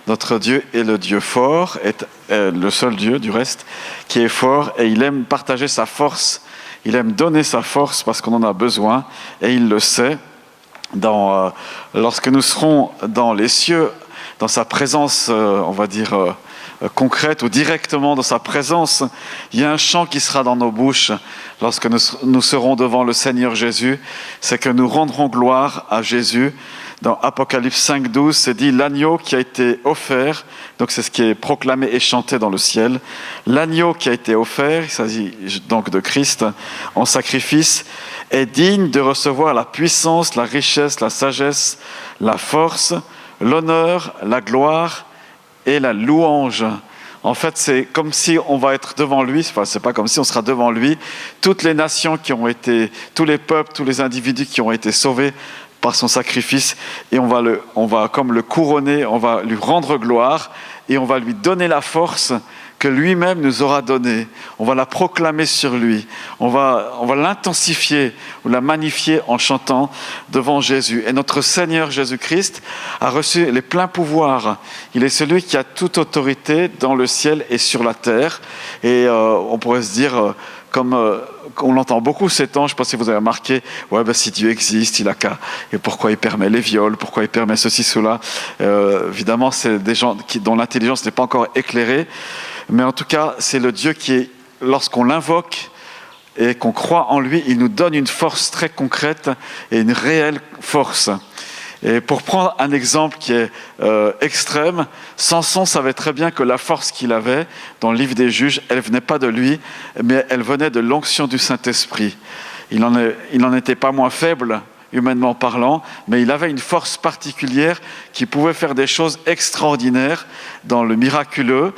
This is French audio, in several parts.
Notre Dieu est le Dieu fort, est le seul Dieu du reste qui est fort, et il aime partager sa force, il aime donner sa force parce qu'on en a besoin, et il le sait. Lorsque nous serons dans les cieux, dans sa présence, on va dire, concrète ou directement dans sa présence, il y a un chant qui sera dans nos bouches lorsque nous serons devant le Seigneur Jésus, c'est que nous rendrons gloire à Jésus. Dans Apocalypse 5,12, c'est dit « L'agneau qui a été offert », donc c'est ce qui est proclamé et chanté dans le ciel, « L'agneau qui a été offert », il s'agit donc de Christ, en sacrifice, est digne de recevoir la puissance, la richesse, la sagesse, la force, l'honneur, la gloire et la louange. En fait, c'est comme si on va être devant lui, enfin, c'est pas comme si on sera devant lui, toutes les nations qui ont été, tous les peuples, tous les individus qui ont été sauvés par son sacrifice, et on va comme le couronner, on va lui rendre gloire, et on va lui donner la force que lui-même nous aura donnée. On va la proclamer sur lui, on va l'intensifier ou la magnifier en chantant devant Jésus. Et notre Seigneur Jésus-Christ a reçu les pleins pouvoirs. Il est celui qui a toute autorité dans le ciel et sur la terre. Et on pourrait se dire, comme on l'entend beaucoup ces temps, je ne sais pas si vous avez remarqué, si Dieu existe, il a qu'à, et pourquoi il permet les viols, pourquoi il permet ceci, cela. Évidemment, c'est des gens dont l'intelligence n'est pas encore éclairée, mais en tout cas, c'est le Dieu qui, lorsqu'on l'invoque et qu'on croit en lui, il nous donne une force très concrète et une réelle force. Et pour prendre un exemple qui est extrême, Samson savait très bien que la force qu'il avait dans le livre des Juges, elle ne venait pas de lui, mais elle venait de l'onction du Saint-Esprit. Il n'en était pas moins faible, humainement parlant, mais il avait une force particulière qui pouvait faire des choses extraordinaires dans le miraculeux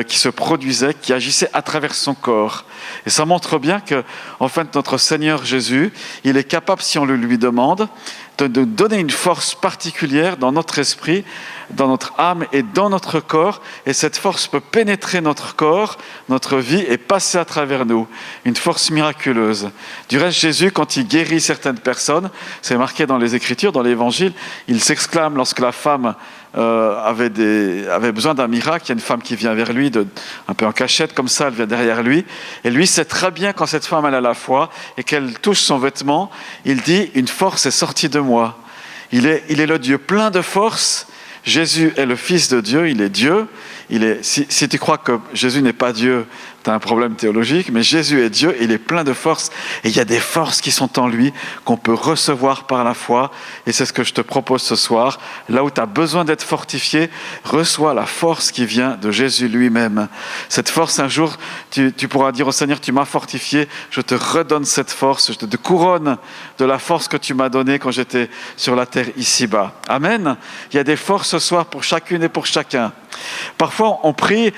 qui se produisait, qui agissait à travers son corps. Et ça montre bien que, en fait, notre Seigneur Jésus, il est capable, si on le lui demande, de nous donner une force particulière dans notre esprit, dans notre âme et dans notre corps, et cette force peut pénétrer notre corps, notre vie, et passer à travers nous. Une force miraculeuse. Du reste, Jésus, quand il guérit certaines personnes, c'est marqué dans les Écritures, dans l'Évangile, il s'exclame lorsque la femme avait besoin d'un miracle. Il y a une femme qui vient vers lui, un peu en cachette, comme ça, elle vient derrière lui. Et lui sait très bien quand cette femme elle a la foi et qu'elle touche son vêtement, il dit « Une force est sortie de moi ». Il est le Dieu plein de force. Jésus est le Fils de Dieu, il est Dieu. Si tu crois que Jésus n'est pas Dieu, tu as un problème théologique, mais Jésus est Dieu, il est plein de force, et il y a des forces qui sont en lui, qu'on peut recevoir par la foi, et c'est ce que je te propose ce soir. Là où tu as besoin d'être fortifié, reçois la force qui vient de Jésus lui-même. Cette force, un jour, tu pourras dire au Seigneur, tu m'as fortifié, je te redonne cette force, je te couronne de la force que tu m'as donnée quand j'étais sur la terre ici-bas. Amen. Il y a des forces ce soir pour chacune et pour chacun. Parfois, on prie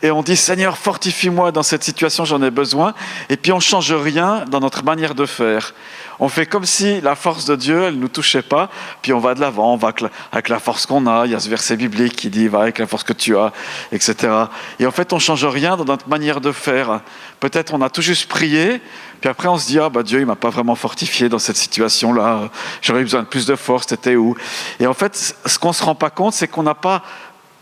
et on dit « Seigneur, fortifie-moi dans cette situation, j'en ai besoin ». Et puis, on ne change rien dans notre manière de faire. On fait comme si la force de Dieu, elle ne nous touchait pas. Puis, on va de l'avant, on va avec la force qu'on a. Il y a ce verset biblique qui dit « Va avec la force que tu as », etc. Et en fait, on ne change rien dans notre manière de faire. Peut-être on a tout juste prié, puis après, on se dit « Ah, Dieu, il ne m'a pas vraiment fortifié dans cette situation-là. J'aurais besoin de plus de force, t'étais où ?» Et en fait, ce qu'on ne se rend pas compte, c'est qu'on n'a pas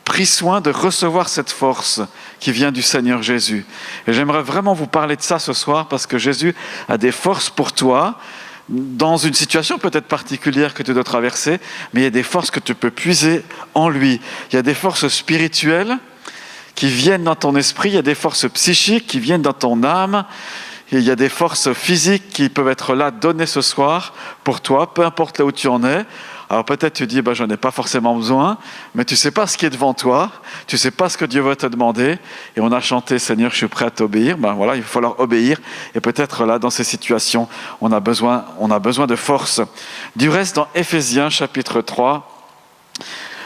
pris soin de recevoir cette force qui vient du Seigneur Jésus. Et j'aimerais vraiment vous parler de ça ce soir parce que Jésus a des forces pour toi dans une situation peut-être particulière que tu dois traverser, mais il y a des forces que tu peux puiser en lui. Il y a des forces spirituelles qui viennent dans ton esprit, il y a des forces psychiques qui viennent dans ton âme, et il y a des forces physiques qui peuvent être là, données ce soir pour toi, peu importe là où tu en es. Alors peut-être tu dis, je n'en ai pas forcément besoin, mais tu ne sais pas ce qui est devant toi, tu ne sais pas ce que Dieu veut te demander. Et on a chanté, Seigneur, je suis prêt à t'obéir. Voilà, il va falloir obéir. Et peut-être là, dans ces situations, on a besoin de force. Du reste, dans Éphésiens chapitre 3,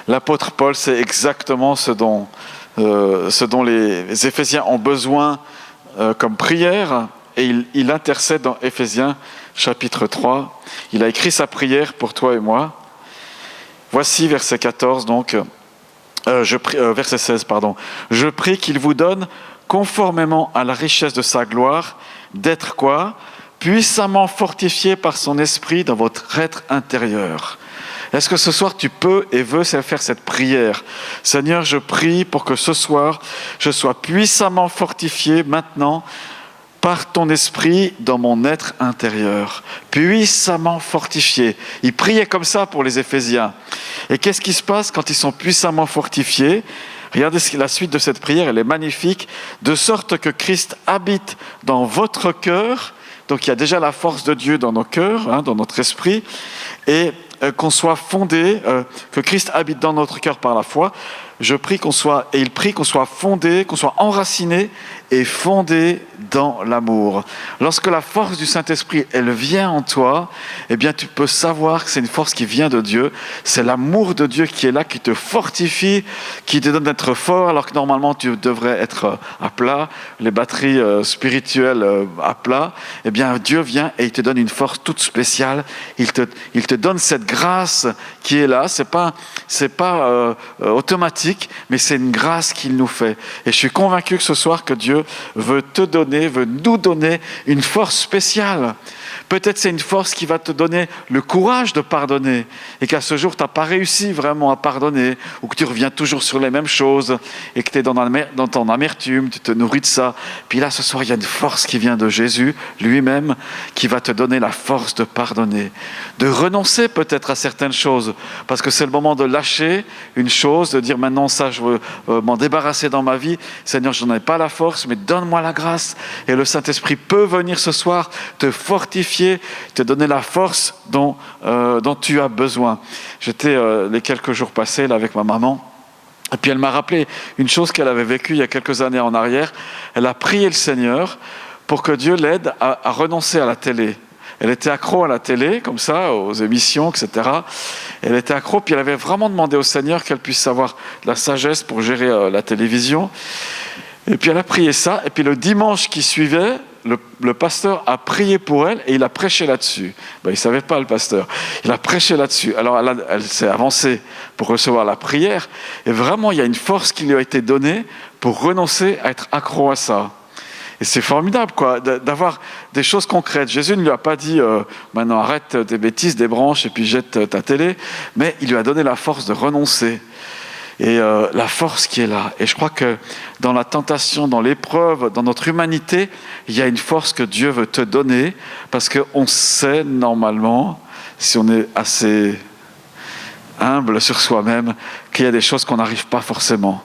l'apôtre Paul sait exactement ce dont les Éphésiens ont besoin comme prière. Et il intercède dans Éphésiens chapitre 3. Il a écrit sa prière pour toi et moi. Voici verset 14, donc, verset 16, pardon. « Je prie qu'il vous donne, conformément à la richesse de sa gloire, d'être quoi ? Puissamment fortifié par son esprit dans votre être intérieur. » Est-ce que ce soir tu peux et veux faire cette prière? Seigneur, je prie pour que ce soir je sois puissamment fortifié maintenant par ton esprit dans mon être intérieur. Puissamment fortifié. Ils priaient comme ça pour les Éphésiens. Et qu'est-ce qui se passe quand ils sont puissamment fortifiés? Regardez la suite de cette prière, elle est magnifique. De sorte que Christ habite dans votre cœur. Donc il y a déjà la force de Dieu dans nos cœurs, dans notre esprit. Et qu'on soit fondé, que Christ habite dans notre cœur par la foi. Il prie qu'on soit fondé, qu'on soit enraciné et fondé dans l'amour. Lorsque la force du Saint-Esprit, elle vient en toi, eh bien tu peux savoir que c'est une force qui vient de Dieu. C'est l'amour de Dieu qui est là, qui te fortifie, qui te donne d'être fort, alors que normalement tu devrais être à plat, les batteries spirituelles à plat. Eh bien Dieu vient et il te donne une force toute spéciale. Il te donne cette grâce qui est là. C'est pas automatique, mais c'est une grâce qu'il nous fait. Et je suis convaincu que ce soir que Dieu veut nous donner une force spéciale. Peut-être c'est une force qui va te donner le courage de pardonner et qu'à ce jour, tu n'as pas réussi vraiment à pardonner ou que tu reviens toujours sur les mêmes choses et que tu es dans ton amertume, tu te nourris de ça. Puis là, ce soir, il y a une force qui vient de Jésus lui-même qui va te donner la force de pardonner, de renoncer peut-être à certaines choses parce que c'est le moment de lâcher une chose, de dire maintenant ça, je veux m'en débarrasser dans ma vie. Seigneur, je n'en ai pas la force, mais donne-moi la grâce. Et le Saint-Esprit peut venir ce soir te fortifier, te donner la force dont tu as besoin. J'étais les quelques jours passés là, avec ma maman, et puis elle m'a rappelé une chose qu'elle avait vécue il y a quelques années en arrière. Elle a prié le Seigneur pour que Dieu l'aide à renoncer à la télé. Elle était accro à la télé, comme ça, aux émissions, etc. Elle était accro, puis elle avait vraiment demandé au Seigneur qu'elle puisse avoir de la sagesse pour gérer la télévision. Et puis elle a prié ça, et puis le dimanche qui suivait, le pasteur a prié pour elle et il a prêché là-dessus. Il ne savait pas, le pasteur. Il a prêché là-dessus. Alors elle s'est avancée pour recevoir la prière, et vraiment il y a une force qui lui a été donnée pour renoncer à être accro à ça. Et c'est formidable, quoi, d'avoir des choses concrètes. Jésus ne lui a pas dit maintenant arrête tes bêtises, des branches et puis jette ta télé, mais il lui a donné la force de renoncer. Et la force qui est là. Et je crois que dans la tentation, dans l'épreuve, dans notre humanité, il y a une force que Dieu veut te donner, parce qu'on sait normalement, si on est assez humble sur soi-même, qu'il y a des choses qu'on n'arrive pas forcément.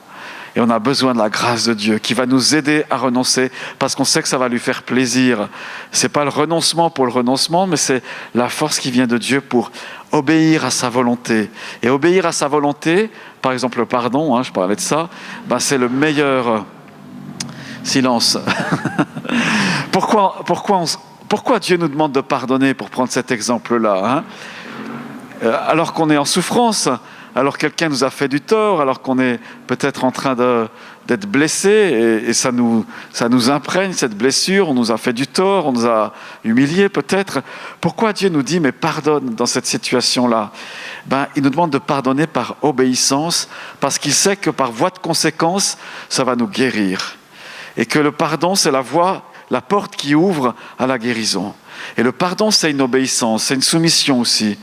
Et on a besoin de la grâce de Dieu qui va nous aider à renoncer parce qu'on sait que ça va lui faire plaisir. Ce n'est pas le renoncement pour le renoncement, mais c'est la force qui vient de Dieu pour obéir à sa volonté. Et obéir à sa volonté, par exemple le pardon, je parlais de ça, c'est le meilleur... Silence. Pourquoi Dieu nous demande de pardonner, pour prendre cet exemple-là, alors qu'on est en souffrance, alors que quelqu'un nous a fait du tort, alors qu'on est peut-être en train d'être blessé, et ça nous imprègne, cette blessure, on nous a fait du tort, on nous a humiliés peut-être. Pourquoi Dieu nous dit, mais pardonne dans cette situation-là? Il nous demande de pardonner par obéissance, parce qu'il sait que par voie de conséquence, ça va nous guérir. Et que le pardon, c'est la porte qui ouvre à la guérison. Et le pardon, c'est une obéissance, c'est une soumission aussi.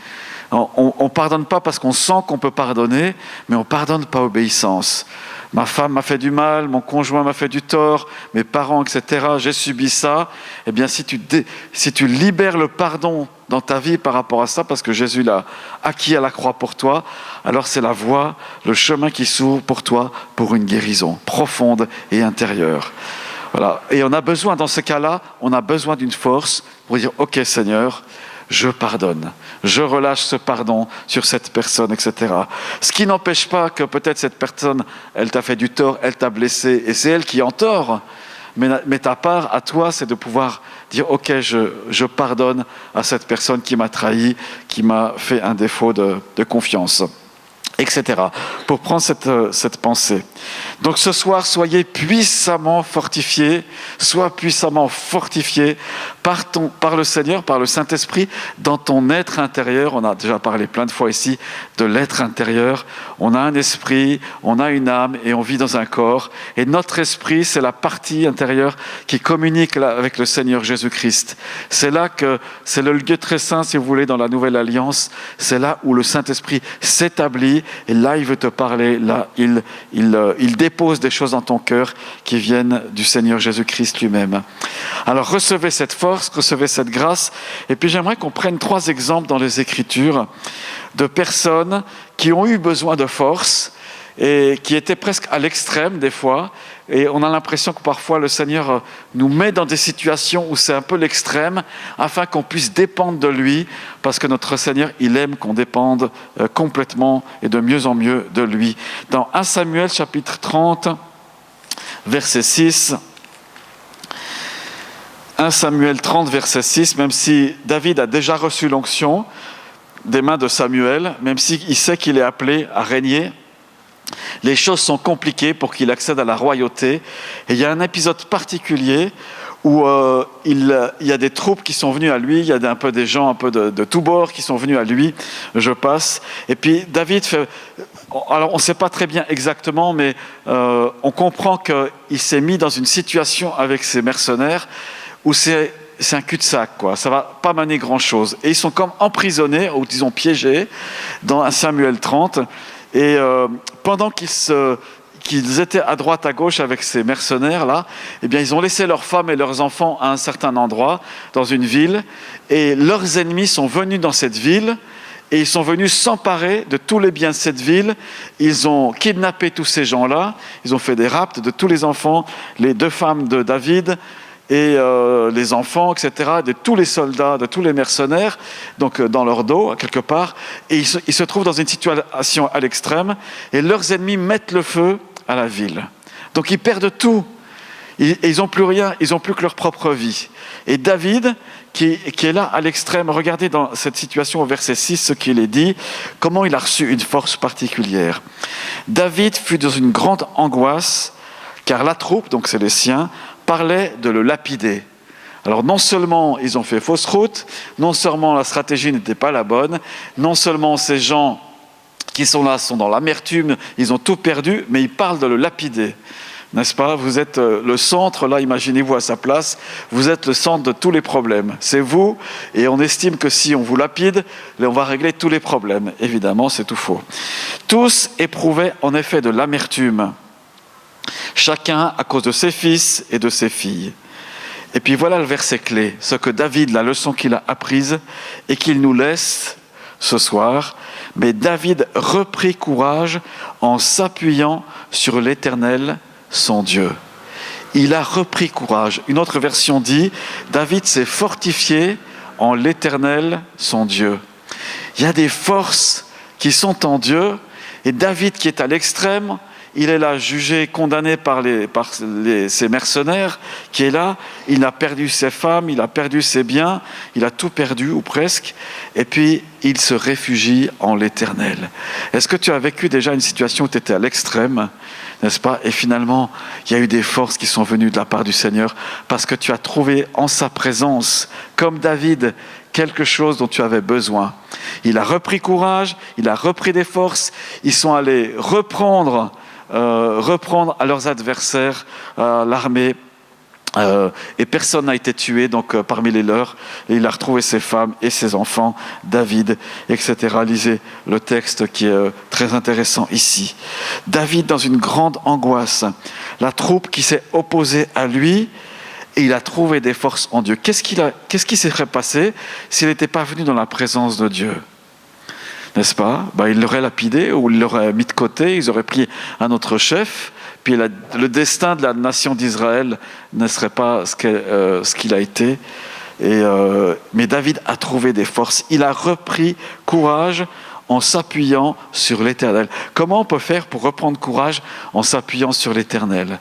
On ne pardonne pas parce qu'on sent qu'on peut pardonner, mais on ne pardonne pas obéissance. Ma femme m'a fait du mal, mon conjoint m'a fait du tort, mes parents, etc. J'ai subi ça. Eh bien, si tu libères le pardon dans ta vie par rapport à ça, parce que Jésus l'a acquis à la croix pour toi, alors c'est la voie, le chemin qui s'ouvre pour toi pour une guérison profonde et intérieure. Voilà. Et on a besoin, dans ce cas-là, on a besoin d'une force pour dire « Ok Seigneur, je pardonne, je relâche ce pardon sur cette personne, etc. » Ce qui n'empêche pas que peut-être cette personne, elle t'a fait du tort, elle t'a blessé, et c'est elle qui est en tort. Mais ta part à toi, c'est de pouvoir dire « Ok, je pardonne à cette personne qui m'a trahi, qui m'a fait un défaut de confiance. » etc. Pour prendre cette pensée. Donc ce soir, soyez puissamment fortifiés, sois puissamment fortifié par le Seigneur, par le Saint-Esprit, dans ton être intérieur. On a déjà parlé plein de fois ici de l'être intérieur. On a un esprit, on a une âme et on vit dans un corps. Et notre esprit, c'est la partie intérieure qui communique avec le Seigneur Jésus-Christ. C'est là que c'est le lieu très saint, si vous voulez, dans la Nouvelle Alliance. C'est là où le Saint-Esprit s'établit. Et là, il veut te parler. Là, il dépose des choses dans ton cœur qui viennent du Seigneur Jésus-Christ lui-même. Alors, recevez cette force, recevez cette grâce. Et puis, j'aimerais qu'on prenne 3 exemples dans les Écritures de personnes qui ont eu besoin de force et qui étaient presque à l'extrême des fois. Et on a l'impression que parfois le Seigneur nous met dans des situations où c'est un peu l'extrême afin qu'on puisse dépendre de lui, parce que notre Seigneur, il aime qu'on dépende complètement et de mieux en mieux de lui. Dans 1 Samuel chapitre 30, verset 6, 1 Samuel 30, verset 6, même si David a déjà reçu l'onction des mains de Samuel, même s'il sait qu'il est appelé à régner, les choses sont compliquées pour qu'il accède à la royauté. Et il y a un épisode particulier où il y a des troupes qui sont venues à lui, il y a un peu des gens un peu de tous bords qui sont venus à lui, je passe. Et puis David fait... Alors on ne sait pas très bien exactement, mais on comprend qu'il s'est mis dans une situation avec ses mercenaires où c'est un cul-de-sac, quoi. Ça ne va pas mener grand-chose. Et ils sont comme emprisonnés, ou disons piégés, dans 1 Samuel 30. Et pendant qu'ils étaient à droite, à gauche avec ces mercenaires-là, eh bien, ils ont laissé leurs femmes et leurs enfants à un certain endroit, dans une ville, et leurs ennemis sont venus dans cette ville, et ils sont venus s'emparer de tous les biens de cette ville. Ils ont kidnappé tous ces gens-là, ils ont fait des rapts de tous les enfants, les 2 femmes de David, et les enfants, etc., de tous les soldats, de tous les mercenaires, donc dans leur dos, quelque part, et ils se trouvent dans une situation à l'extrême, et leurs ennemis mettent le feu à la ville. Donc ils perdent tout, et ils n'ont plus rien, ils n'ont plus que leur propre vie. Et David, qui est là à l'extrême, regardez dans cette situation au verset 6 ce qu'il est dit, comment il a reçu une force particulière. David fut dans une grande angoisse, car la troupe, donc c'est les siens, parlait de le lapider. Alors non seulement ils ont fait fausse route, non seulement la stratégie n'était pas la bonne, non seulement ces gens qui sont là sont dans l'amertume, ils ont tout perdu, mais ils parlent de le lapider. N'est-ce pas? Vous êtes le centre, là, imaginez-vous à sa place, vous êtes le centre de tous les problèmes. C'est vous, et on estime que si on vous lapide, on va régler tous les problèmes. Évidemment, c'est tout faux. Tous éprouvaient en effet de l'amertume, chacun à cause de ses fils et de ses filles. Et puis voilà le verset clé, ce que David, la leçon qu'il a apprise et qu'il nous laisse ce soir. Mais David reprit courage en s'appuyant sur l'Éternel, son Dieu. Il a repris courage. Une autre version dit, David s'est fortifié en l'Éternel, son Dieu. Il y a des forces qui sont en Dieu, et David qui est à l'extrême, il est là jugé, condamné par ces mercenaires, qui est là, il a perdu ses femmes, il a perdu ses biens, il a tout perdu ou presque, et puis il se réfugie en l'Éternel. Est-ce que tu as vécu déjà une situation où tu étais à l'extrême, n'est-ce pas? Et finalement, il y a eu des forces qui sont venues de la part du Seigneur, parce que tu as trouvé en sa présence, comme David, quelque chose dont tu avais besoin. Il a repris courage, il a repris des forces, ils sont allés reprendre à leurs adversaires l'armée, et personne n'a été tué donc parmi les leurs, et il a retrouvé ses femmes et ses enfants, David, etc. Lisez le texte qui est très intéressant ici. David dans une grande angoisse, la troupe qui s'est opposée à lui, et il a trouvé des forces en Dieu. Qu'est-ce qui serait passé s'il n'était pas venu dans la présence de Dieu? N'est-ce pas? Il l'aurait lapidé ou il l'aurait mis de côté, ils auraient pris un autre chef, puis le destin de la nation d'Israël ne serait pas ce qu'il a été. Mais David a trouvé des forces. Il a repris courage en s'appuyant sur l'Éternel. Comment on peut faire pour reprendre courage en s'appuyant sur l'Éternel?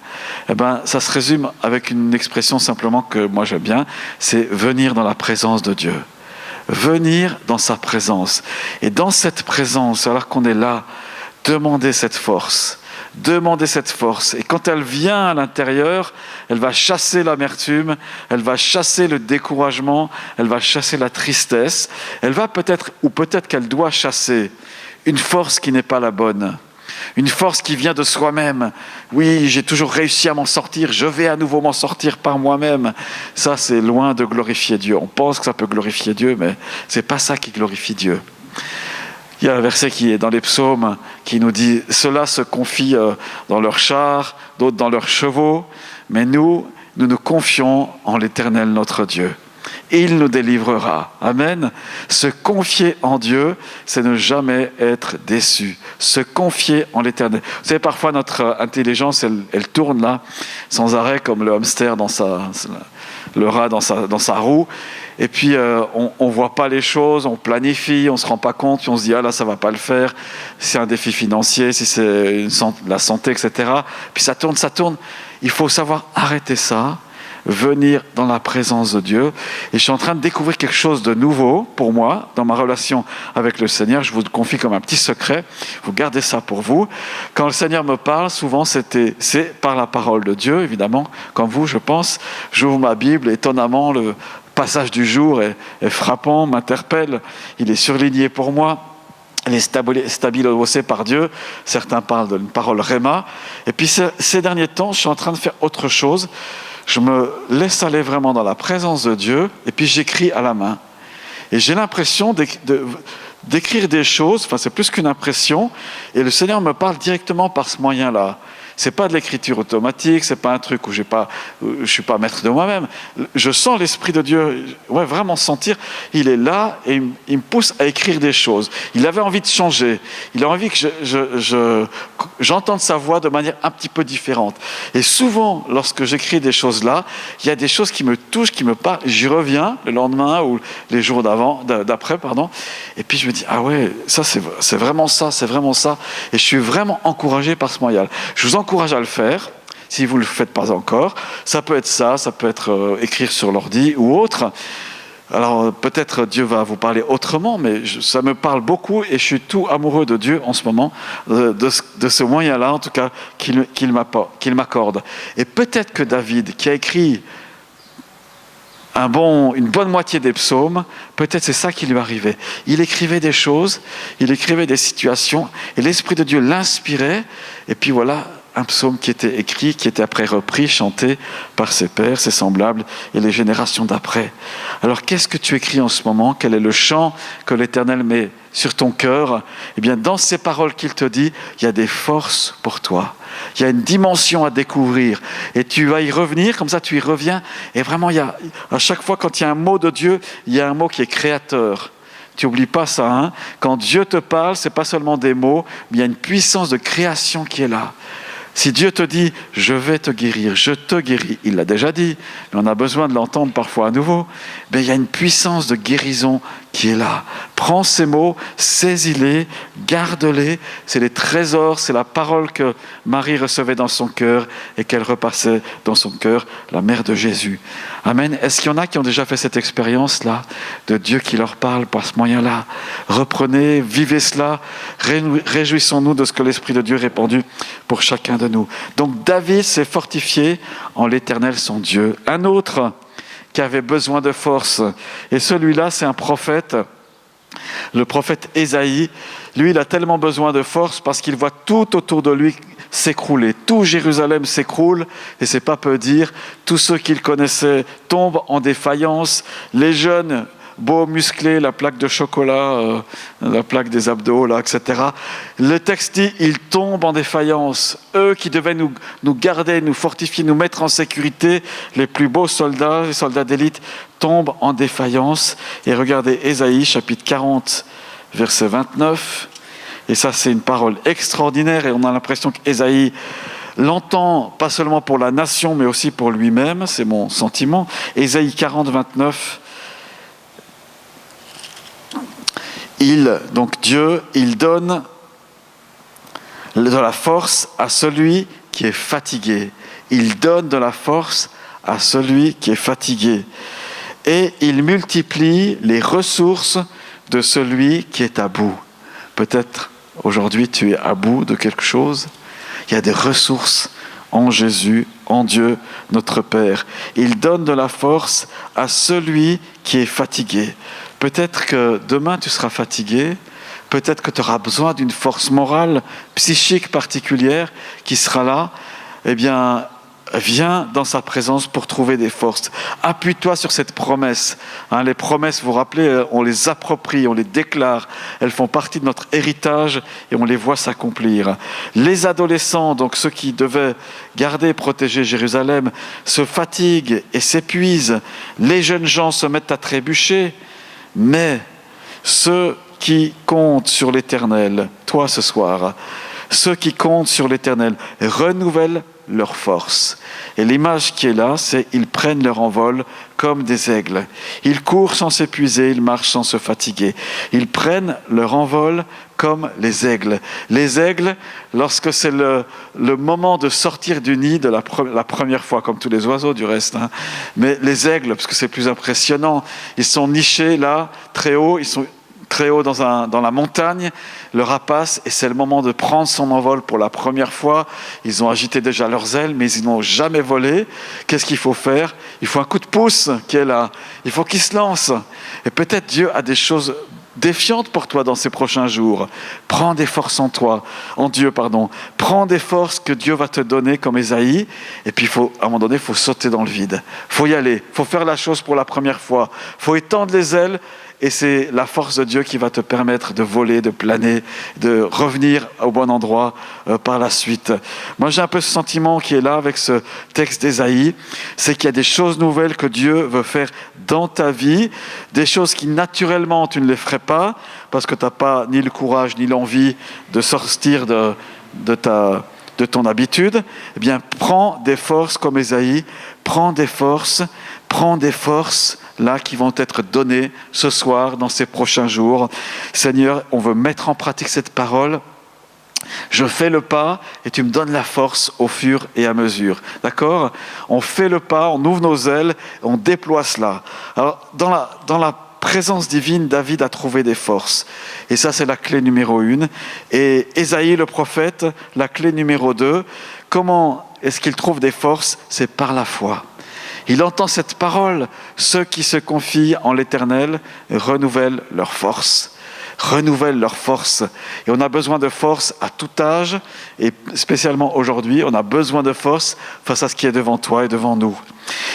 Ça se résume avec une expression simplement que moi j'aime bien, c'est venir dans la présence de Dieu. Venir dans sa présence. Et dans cette présence, alors qu'on est là, demander cette force. Demandez cette force. Et quand elle vient à l'intérieur, elle va chasser l'amertume, elle va chasser le découragement, elle va chasser la tristesse. Elle va peut-être, ou peut-être qu'elle doit chasser une force qui n'est pas la bonne. Une force qui vient de soi-même. Oui, j'ai toujours réussi à m'en sortir, je vais à nouveau m'en sortir par moi-même. Ça, c'est loin de glorifier Dieu. On pense que ça peut glorifier Dieu, mais ce n'est pas ça qui glorifie Dieu. Il y a un verset qui est dans les psaumes qui nous dit « Ceux-là se confient dans leurs chars, d'autres dans leurs chevaux, mais nous nous confions en l'Éternel notre Dieu. Et il nous délivrera. » Amen. Se confier en Dieu, c'est ne jamais être déçu. Se confier en l'Éternel. Vous savez, parfois notre intelligence, elle tourne là, sans arrêt, comme le hamster le rat dans sa roue. Et puis, on ne voit pas les choses, on planifie, on ne se rend pas compte, puis on se dit « Ah là, ça ne va pas le faire. Si c'est un défi financier, si c'est la santé, etc. » Puis ça tourne. Il faut savoir arrêter ça, venir dans la présence de Dieu. Et je suis en train de découvrir quelque chose de nouveau pour moi, dans ma relation avec le Seigneur. Je vous le confie comme un petit secret. Vous gardez ça pour vous. Quand le Seigneur me parle, souvent c'est par la parole de Dieu, évidemment. Comme vous, je pense. J'ouvre ma Bible, étonnamment, le passage du jour est frappant, m'interpelle. Il est surligné pour moi. Elle est stabilisée par Dieu. Certains parlent d'une parole réma. Et puis ces derniers temps, je suis en train de faire autre chose. Je me laisse aller vraiment dans la présence de Dieu et puis j'écris à la main. Et j'ai l'impression d'écrire des choses, enfin c'est plus qu'une impression, et le Seigneur me parle directement par ce moyen-là. C'est pas de l'écriture automatique, c'est pas un truc où je suis pas maître de moi-même. Je sens l'Esprit de Dieu, vraiment sentir. Il est là et il me pousse à écrire des choses. Il avait envie de changer. Il a envie que j'entende sa voix de manière un petit peu différente. Et souvent, lorsque j'écris des choses là, il y a des choses qui me touchent, qui me parlent. J'y reviens le lendemain ou les jours d'après. Et puis je me dis, ah ouais, ça c'est vraiment ça, c'est vraiment ça. Et je suis vraiment encouragé par ce moyen. Je vous encourage à le faire, si vous ne le faites pas encore. Ça peut être ça peut être écrire sur l'ordi ou autre. Alors peut-être Dieu va vous parler autrement, mais ça me parle beaucoup et je suis tout amoureux de Dieu en ce moment, de ce moyen-là en tout cas qu'il m'accorde. Et peut-être que David, qui a écrit une bonne moitié des psaumes, peut-être c'est ça qui lui arrivait. Il écrivait des choses, il écrivait des situations, et l'Esprit de Dieu l'inspirait, et puis voilà, un psaume qui était écrit, qui était après repris, chanté par ses pairs, ses semblables, et les générations d'après. Alors qu'est-ce que tu écris en ce moment? Quel est le chant que l'Éternel met sur ton cœur? Eh bien, dans ces paroles qu'il te dit, il y a des forces pour toi. Il y a une dimension à découvrir et tu vas y revenir, comme ça tu y reviens. Et vraiment, à chaque fois quand il y a un mot de Dieu, il y a un mot qui est créateur. Tu n'oublies pas ça, hein? Quand Dieu te parle, ce n'est pas seulement des mots, mais il y a une puissance de création qui est là. Si Dieu te dit « je vais te guérir », je te guéris, il l'a déjà dit, mais on a besoin de l'entendre parfois à nouveau, mais il y a une puissance de guérison qui est là. Prends ces mots, saisis-les, garde-les, c'est les trésors, c'est la parole que Marie recevait dans son cœur et qu'elle repassait dans son cœur, la mère de Jésus. Amen. Est-ce qu'il y en a qui ont déjà fait cette expérience-là, de Dieu qui leur parle par ce moyen-là? Reprenez, vivez cela, réjouissons-nous de ce que l'Esprit de Dieu a répandu pour chacun de nous. Donc David s'est fortifié en l'Éternel son Dieu. Un autre qui avait besoin de force, et celui-là c'est un prophète, le prophète Ésaïe. Lui, il a tellement besoin de force parce qu'il voit tout autour de lui s'écrouler. Tout Jérusalem s'écroule, et c'est pas peu dire. Tous ceux qu'il connaissait tombent en défaillance. Les jeunes, beaux, musclés, la plaque de chocolat, la plaque des abdos, là, etc. Le texte dit, ils tombent en défaillance. Eux qui devaient nous garder, nous fortifier, nous mettre en sécurité, les plus beaux soldats, les soldats d'élite, tombent en défaillance. Et regardez Ésaïe, chapitre 40, verset 29. Et ça, c'est une parole extraordinaire, et on a l'impression qu'Ésaïe l'entend, pas seulement pour la nation, mais aussi pour lui-même. C'est mon sentiment. Ésaïe 40, 29. Dieu, il donne de la force à celui qui est fatigué. Il donne de la force à celui qui est fatigué. Et il multiplie les ressources de celui qui est à bout. Peut-être aujourd'hui tu es à bout de quelque chose. Il y a des ressources en Jésus, en Dieu, notre Père. Il donne de la force à celui qui est fatigué. Peut-être que demain tu seras fatigué, peut-être que tu auras besoin d'une force morale, psychique particulière qui sera là. Eh bien, viens dans sa présence pour trouver des forces. Appuie-toi sur cette promesse. Les promesses, vous vous rappelez, on les approprie, on les déclare. Elles font partie de notre héritage et on les voit s'accomplir. Les adolescents, donc ceux qui devaient garder et protéger Jérusalem, se fatiguent et s'épuisent. Les jeunes gens se mettent à trébucher. Mais ceux qui comptent sur l'Éternel, toi ce soir, ceux qui comptent sur l'Éternel renouvellent leur force. Et l'image qui est là, c'est ils prennent leur envol comme des aigles. Ils courent sans s'épuiser, ils marchent sans se fatiguer. Ils prennent leur envol comme les aigles. Les aigles, lorsque c'est le moment de sortir du nid de la première fois, comme tous les oiseaux du reste, mais les aigles, parce que c'est plus impressionnant, ils sont nichés là, très haut, ils sont très haut dans la montagne, le rapace, et c'est le moment de prendre son envol pour la première fois. Ils ont agité déjà leurs ailes, mais ils n'ont jamais volé. Qu'est-ce qu'il faut faire? Il faut un coup de pouce qui est là. Il faut qu'ils se lancent. Et peut-être Dieu a des choses défiantes pour toi dans ces prochains jours. Prends des forces en Dieu. Prends des forces que Dieu va te donner comme Ésaïe. Et puis, à un moment donné, il faut sauter dans le vide. Il faut y aller. Il faut faire la chose pour la première fois. Il faut étendre les ailes. Et c'est la force de Dieu qui va te permettre de voler, de planer, de revenir au bon endroit par la suite. Moi, j'ai un peu ce sentiment qui est là avec ce texte d'Ésaïe, c'est qu'il y a des choses nouvelles que Dieu veut faire dans ta vie, des choses qui naturellement tu ne les ferais pas, parce que tu n'as pas ni le courage ni l'envie de sortir de ton habitude. Eh bien, prends des forces comme Ésaïe, prends des forces là qui vont être données ce soir, dans ces prochains jours. Seigneur, on veut mettre en pratique cette parole. Je fais le pas et tu me donnes la force au fur et à mesure. D'accord? On fait le pas, on ouvre nos ailes, on déploie cela. Alors, dans la présence divine, David a trouvé des forces. Et ça, c'est la clé numéro 1. Et Ésaïe, le prophète, la clé numéro 2. Comment est-ce qu'il trouve des forces? C'est par la foi. Il entend cette parole. Ceux qui se confient en l'Éternel renouvellent leur force. Et on a besoin de force à tout âge, et spécialement aujourd'hui, on a besoin de force face à ce qui est devant toi et devant nous.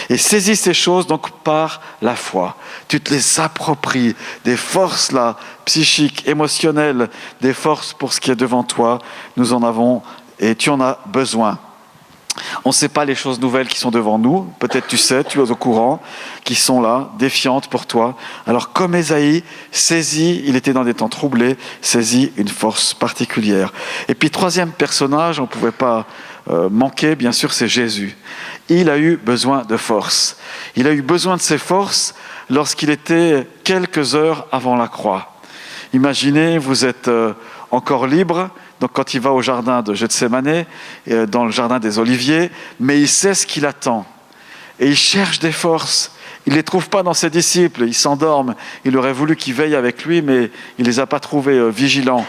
Et saisis ces choses donc par la foi. Tu te les appropries, des forces là, psychiques, émotionnelles, des forces pour ce qui est devant toi. Nous en avons et tu en as besoin. On ne sait pas les choses nouvelles qui sont devant nous. Peut-être tu sais, tu es au courant, qui sont là, défiantes pour toi. Alors comme Ésaïe, saisis, il était dans des temps troublés, saisis une force particulière. Et puis troisième personnage, on ne pouvait pas manquer, bien sûr, c'est Jésus. Il a eu besoin de force. Il a eu besoin de ses forces lorsqu'il était quelques heures avant la croix. Imaginez, vous êtes encore libre. Donc quand il va au jardin de Gethsémanée, dans le jardin des Oliviers, mais il sait ce qu'il attend. Et il cherche des forces. Il ne les trouve pas dans ses disciples, ils s'endorment. Il aurait voulu qu'ils veillent avec lui, mais il ne les a pas trouvés vigilants.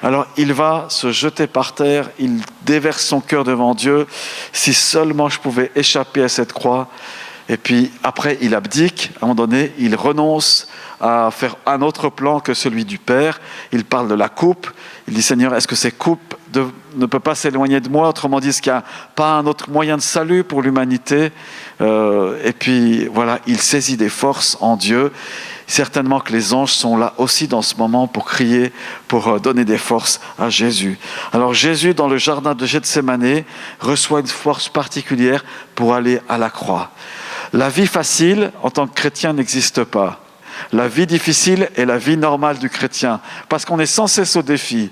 Alors il va se jeter par terre, il déverse son cœur devant Dieu. Si seulement je pouvais échapper à cette croix. Et puis après, il abdique. À un moment donné, il renonce à faire un autre plan que celui du Père. Il parle de la coupe. Il dit, Seigneur, est-ce que cette coupe ne peut pas s'éloigner de moi? Autrement dit, est-ce qu'il n'y a pas un autre moyen de salut pour l'humanité? Et puis, voilà, il saisit des forces en Dieu. Certainement que les anges sont là aussi dans ce moment pour crier, pour donner des forces à Jésus. Alors Jésus, dans le jardin de Gethsémanée, reçoit une force particulière pour aller à la croix. La vie facile, en tant que chrétien, n'existe pas. La vie difficile est la vie normale du chrétien, parce qu'on est sans cesse au défi.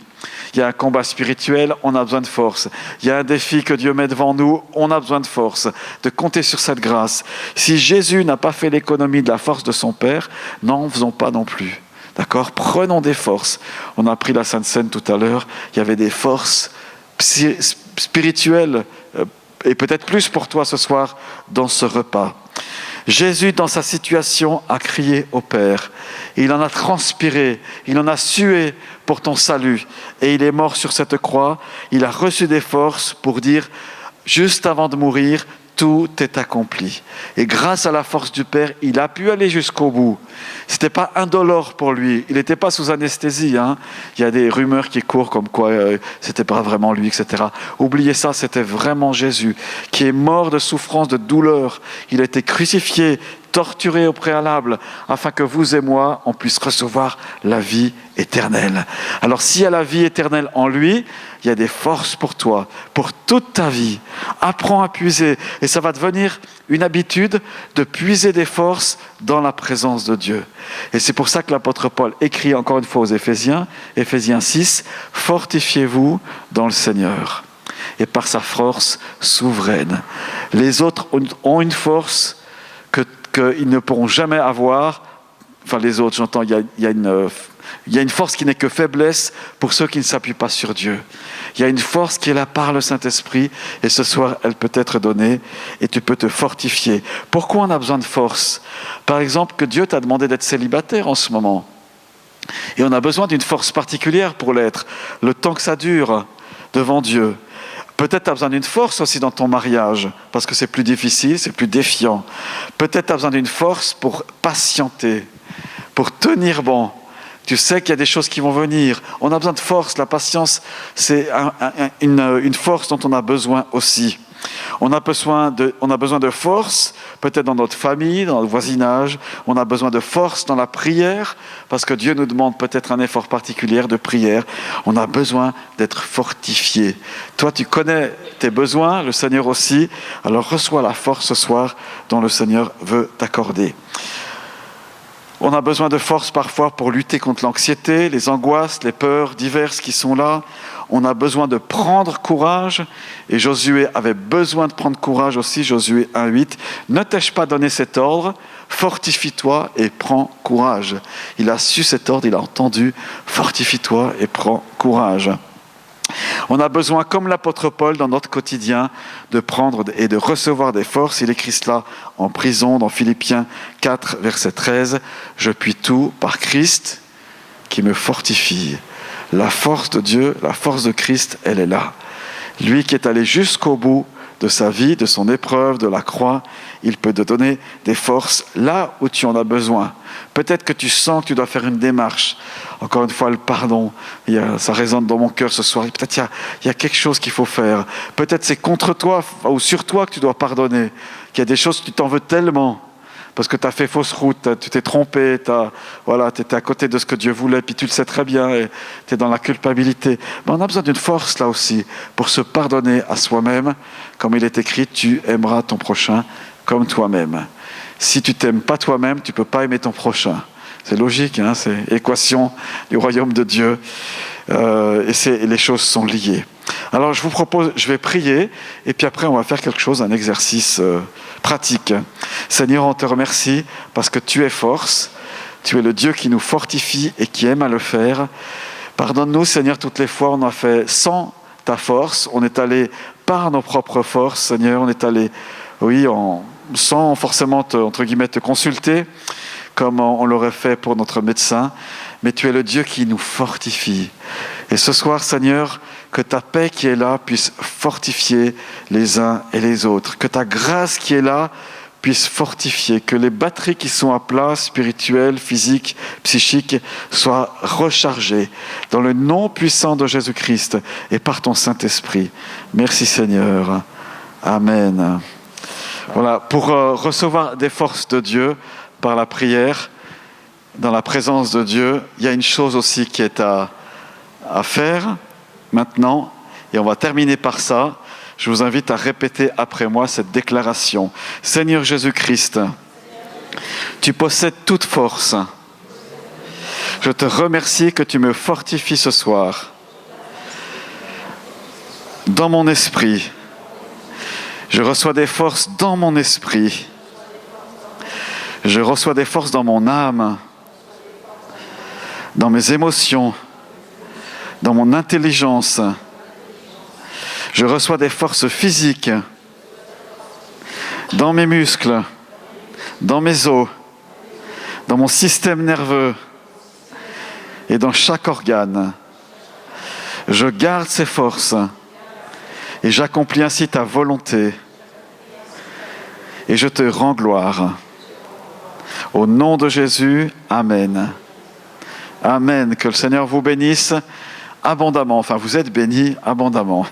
Il y a un combat spirituel, on a besoin de force. Il y a un défi que Dieu met devant nous, on a besoin de force, de compter sur cette grâce. Si Jésus n'a pas fait l'économie de la force de son Père, n'en faisons pas non plus. D'accord? Prenons des forces. On a pris la Sainte Seine tout à l'heure, il y avait des forces spirituelles, et peut-être plus pour toi ce soir dans ce repas. Jésus, dans sa situation, a crié au Père. Il en a transpiré, il en a sué pour ton salut. Et il est mort sur cette croix. Il a reçu des forces pour dire, juste avant de mourir, tout est accompli. Et grâce à la force du Père, il a pu aller jusqu'au bout. Ce n'était pas indolore pour lui. Il n'était pas sous anesthésie. Il y a des rumeurs qui courent comme quoi ce n'était pas vraiment lui, etc. Oubliez ça, c'était vraiment Jésus qui est mort de souffrance, de douleur. Il a été crucifié, torturé au préalable, afin que vous et moi, on puisse recevoir la vie éternelle. Alors s'il y a la vie éternelle en lui, il y a des forces pour toi, pour toute ta vie. Apprends à puiser, et ça va devenir une habitude de puiser des forces dans la présence de Dieu. Et c'est pour ça que l'apôtre Paul écrit encore une fois aux Éphésiens, Éphésiens 6, « Fortifiez-vous dans le Seigneur, et par sa force souveraine. » Les autres ont une force qu'ils ne pourront jamais avoir. Enfin, les autres, j'entends, il y a une force qui n'est que faiblesse pour ceux qui ne s'appuient pas sur Dieu. Il y a une force qui est là par le Saint-Esprit, et ce soir, elle peut être donnée, et tu peux te fortifier. Pourquoi on a besoin de force ? Par exemple, que Dieu t'a demandé d'être célibataire en ce moment. Et on a besoin d'une force particulière pour l'être, le temps que ça dure devant Dieu. Peut-être tu as besoin d'une force aussi dans ton mariage, parce que c'est plus difficile, c'est plus défiant. Peut-être tu as besoin d'une force pour patienter, pour tenir bon. Tu sais qu'il y a des choses qui vont venir. On a besoin de force. La patience, c'est une force dont on a besoin aussi. On a besoin de force, peut-être dans notre famille, dans le voisinage. On a besoin de force dans la prière, parce que Dieu nous demande peut-être un effort particulier de prière. On a besoin d'être fortifié. Toi, tu connais tes besoins, le Seigneur aussi. Alors reçois la force ce soir dont le Seigneur veut t'accorder. On a besoin de force parfois pour lutter contre l'anxiété, les angoisses, les peurs diverses qui sont là. On a besoin de prendre courage. Et Josué avait besoin de prendre courage aussi, Josué 1,8. Ne t'ai-je pas donné cet ordre ? Fortifie-toi et prends courage. Il a su cet ordre, il a entendu. Fortifie-toi et prends courage. On a besoin, comme l'apôtre Paul, dans notre quotidien, de prendre et de recevoir des forces. Il écrit cela en prison, dans Philippiens 4, verset 13. « Je puis tout par Christ qui me fortifie. » La force de Dieu, la force de Christ, elle est là. Lui qui est allé jusqu'au bout de sa vie, de son épreuve, de la croix, il peut te donner des forces là où tu en as besoin. Peut-être que tu sens que tu dois faire une démarche. Encore une fois, le pardon, ça résonne dans mon cœur ce soir. Peut-être il y a quelque chose qu'il faut faire. Peut-être c'est contre toi ou sur toi que tu dois pardonner. Qu'il y a des choses que tu t'en veux tellement. Parce que tu as fait fausse route, tu t'es trompé, tu étais à côté de ce que Dieu voulait, puis tu le sais très bien, et tu es dans la culpabilité. Mais on a besoin d'une force là aussi, pour se pardonner à soi-même. Comme il est écrit, tu aimeras ton prochain comme toi-même. Si tu t'aimes pas toi-même, tu ne peux pas aimer ton prochain. C'est logique, c'est l'équation du royaume de Dieu. Et les choses sont liées. Alors je vous propose, je vais prier, et puis après on va faire quelque chose, un exercice pratique. Seigneur, on te remercie parce que tu es force, tu es le Dieu qui nous fortifie et qui aime à le faire. Pardonne-nous, Seigneur, toutes les fois on a fait sans ta force, on est allé par nos propres forces, Seigneur, on est allé, sans forcément entre guillemets te consulter, comme on l'aurait fait pour notre médecin, mais tu es le Dieu qui nous fortifie. Et ce soir, Seigneur, que ta paix qui est là puisse fortifier les uns et les autres, que ta grâce qui est là puisse fortifier, que les batteries qui sont à plat, spirituelles, physiques, psychiques, soient rechargées dans le nom puissant de Jésus-Christ et par ton Saint-Esprit. Merci Seigneur. Amen. Voilà, pour recevoir des forces de Dieu par la prière, dans la présence de Dieu, il y a une chose aussi qui est à faire maintenant, et on va terminer par ça. Je vous invite à répéter après moi cette déclaration. Seigneur Jésus-Christ, tu possèdes toute force. Je te remercie que tu me fortifies ce soir. Dans mon esprit, je reçois des forces dans mon esprit. Je reçois des forces dans mon âme, dans mes émotions, dans mon intelligence. Je reçois des forces physiques dans mes muscles, dans mes os, dans mon système nerveux et dans chaque organe. Je garde ces forces et j'accomplis ainsi ta volonté. Et je te rends gloire. Au nom de Jésus, Amen. Amen. Que le Seigneur vous bénisse abondamment. Enfin, vous êtes bénis abondamment.